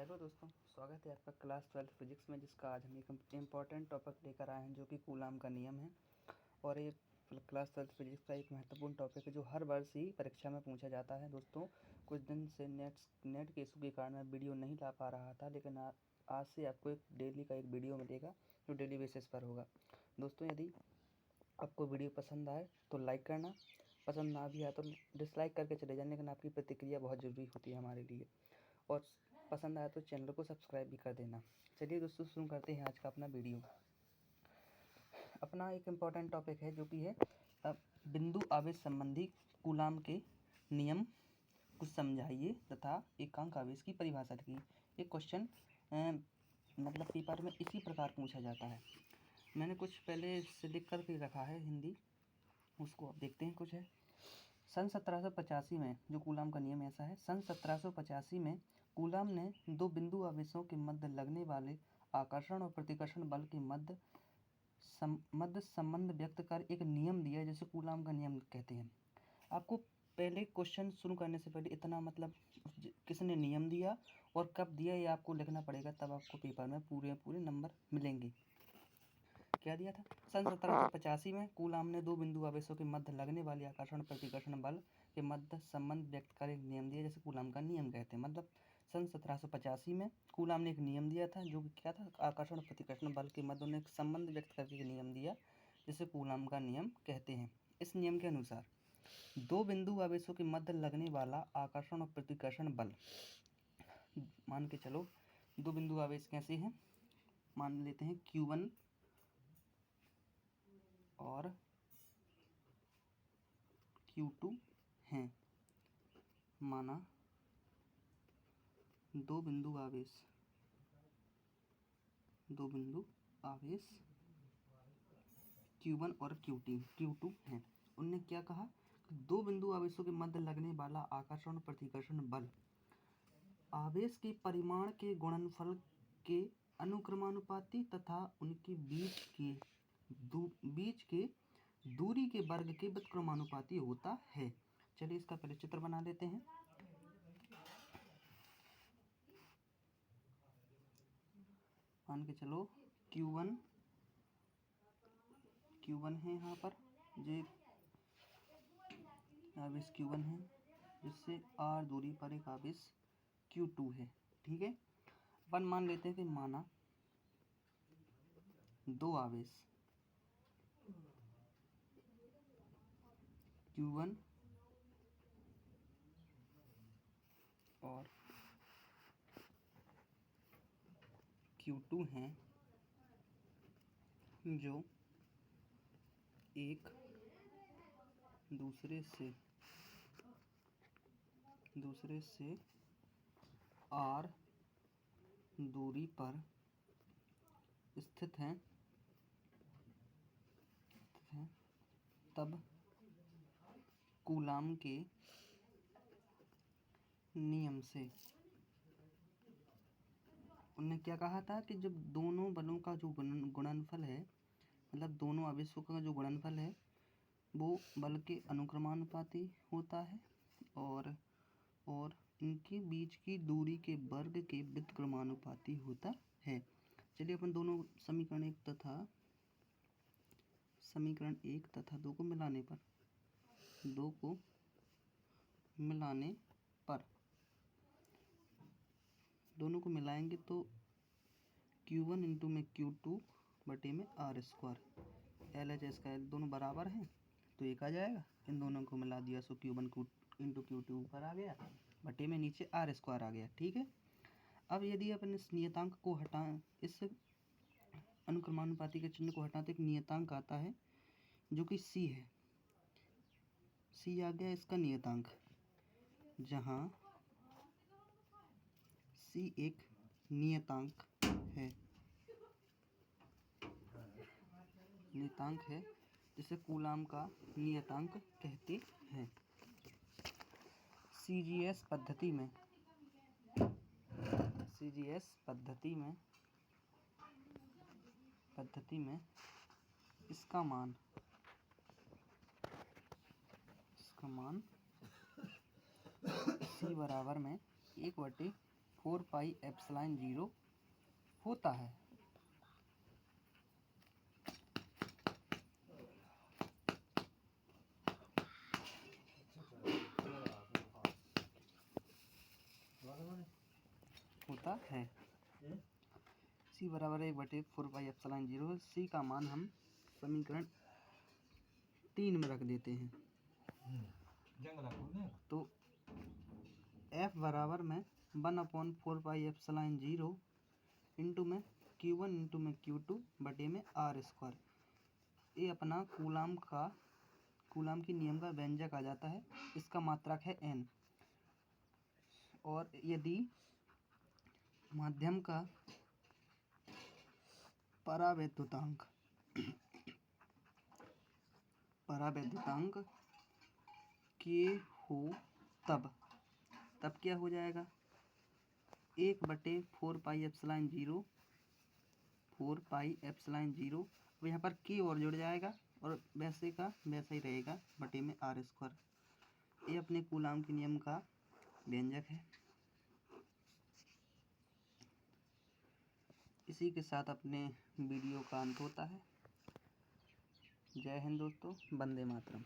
Hello दोस्तों, स्वागत है आपका क्लास 12 फिजिक्स में, जिसका आज हम एक इम्पॉर्टेंट टॉपिक लेकर आए हैं जो कि कूलाम का नियम है। और ये क्लास 12 फिजिक्स का एक महत्वपूर्ण टॉपिक है जो हर वर्ष ही परीक्षा में पूछा जाता है। दोस्तों, कुछ दिन से नेट के इशू के कारण मैं वीडियो नहीं ला पा रहा था, लेकिन आज से आपको एक डेली का एक वीडियो मिलेगा जो डेली बेसिस पर होगा। दोस्तों, यदि आपको वीडियो पसंद आए तो लाइक करना, पसंद ना भी आए तो डिसलाइक करके चले जाए, लेकिन आपकी प्रतिक्रिया बहुत ज़रूरी होती है हमारे लिए। और पसंद आया तो चैनल को सब्सक्राइब भी कर देना। चलिए दोस्तों, शुरू करते हैं आज का अपना वीडियो। अपना एक इम्पॉर्टेंट टॉपिक है जो कि है बिंदु आवेश संबंधी कूलाम के नियम कुछ समझाइए तथा एकांक आवेश की परिभाषा लिखिए। ये क्वेश्चन मतलब पेपर में इसी प्रकार पूछा जाता है। मैंने कुछ पहले से लिख कर के रखा है हिंदी, उसको अब देखते हैं। कुछ है सन 1785 में जो कूलाम का नियम ऐसा है। सन 1785 में कूलाम ने दो बिंदु आवेशों के मध्य लगने वाले आकर्षण और प्रतिकर्षण बल के मध्य संबंध व्यक्त कर एक नियम दिया जिसे कूलाम का नियम कहते हैं। आपको पहले क्वेश्चन शुरू करने से पहले इतना मतलब किसने नियम दिया और कब दिया ये आपको लिखना पड़ेगा, तब आपको पेपर में पूरे नंबर मिलेंगे। क्या दिया था? सन 1785 में कूलाम ने दो बिंदु आवेशों के मध्य लगने वाले आकर्षण प्रतिकर्षण बल के मध्य संबंध व्यक्त कर एक नियम दिया जिसे कूलाम का नियम कहते हैं। मतलब सन 1785 में कूलाम ने एक नियम दिया था जो कि क्या था? आकर्षण प्रतिकर्षण बल के मध्य उन्होंने एक संबंध व्यक्त करके एक नियम दिया जिसे कूलाम का नियम कहते हैं। इस नियम के अनुसार दो बिंदु आवेशों के मध्य लगने वाला आकर्षण और प्रतिकर्षण बल, मान के चलो दो बिंदु आवेश कैसे हैं, मान लेते हैं Q1 और Q2 हैं। माना दो बिंदु आवेश Q1 और Q2 हैं। उनने क्या कहा? दो बिंदु आवेशों के मध्य लगने वाला आकर्षण और प्रतिकर्षण बल आवेश के परिमाण के गुणनफल के अनुक्रमानुपाती तथा उनके बीच के दूरी के वर्ग के व्युत्क्रमानुपाती होता है। चलिए इसका पहले चित्र बना लेते हैं। मान के चलो Q1 है, यहाँ पर ये आवेश Q1 है जिससे r दूरी पर एक आवेश Q2 है। ठीक है, अपन मान लेते हैं कि माना दो आवेश Q1 और Q2 हैं जो एक दूसरे से r दूरी पर स्थित हैं, तब कूलाम के नियम से उन्होंने क्या कहा था कि जब दोनों बलों का जो गुणनफल है, मतलब दोनों आवेशों का जो गुणनफल है वो बल के अनुक्रमानुपाती होता है और इनके बीच की दूरी के वर्ग के व्युत्क्रमानुपाती होता है। चलिए अपन दोनों समीकरण एक तथा दो को मिलाने पर दोनों को मिलाएंगे तो Q1 इंटू में Q2 बटे में R स्क्वायर, LHS का दोनों बराबर हैं तो एक आ जाएगा। इन दोनों को मिला दिया सो Q1 इंटू Q2 ऊपर आ गया बटे में नीचे R स्क्वायर आ गया। ठीक है, अब यदि अपन इस नियतांक को हटाएं, इस अनुक्रमानुपाती के चिन्ह को हटाते एक नियतांक आता है जो कि C है। C आ गया इसका नियतांक, जहाँ C एक नियतांक है जिसे कूलाम का नियतांक कहते हैं। CGS पद्धति में इसका मान C बराबर में 1/4 4 पाई एप्सिलॉन 0 होता है। होता है सी बराबर 1/4 पाई एप्सिलॉन 0। सी का मान हम समीकरण 3 में रख देते हैं। तो F बराबर में 1/4 पाई एप्सिलॉन 0 इंटू में Q1 इंटू में Q2 बटे में R²। ये अपना कूलाम की नियम का व्यंजक आ जाता है। इसका मात्रक है N। और यदि माध्यम का परावैद्युतांक K हो तब क्या हो जाएगा? 1/4 पाई एप्सिलॉन 0 4 पाई एप्सिलॉन 0। अब यहाँ पर K और जुड़ जाएगा और वैसे का वैसा ही रहेगा बटे में R²। ये अपने कूलाम के नियम का व्यंजक है। इसी के साथ अपने वीडियो का अंत होता है। जय हिंद दोस्तों, वंदे मातरम।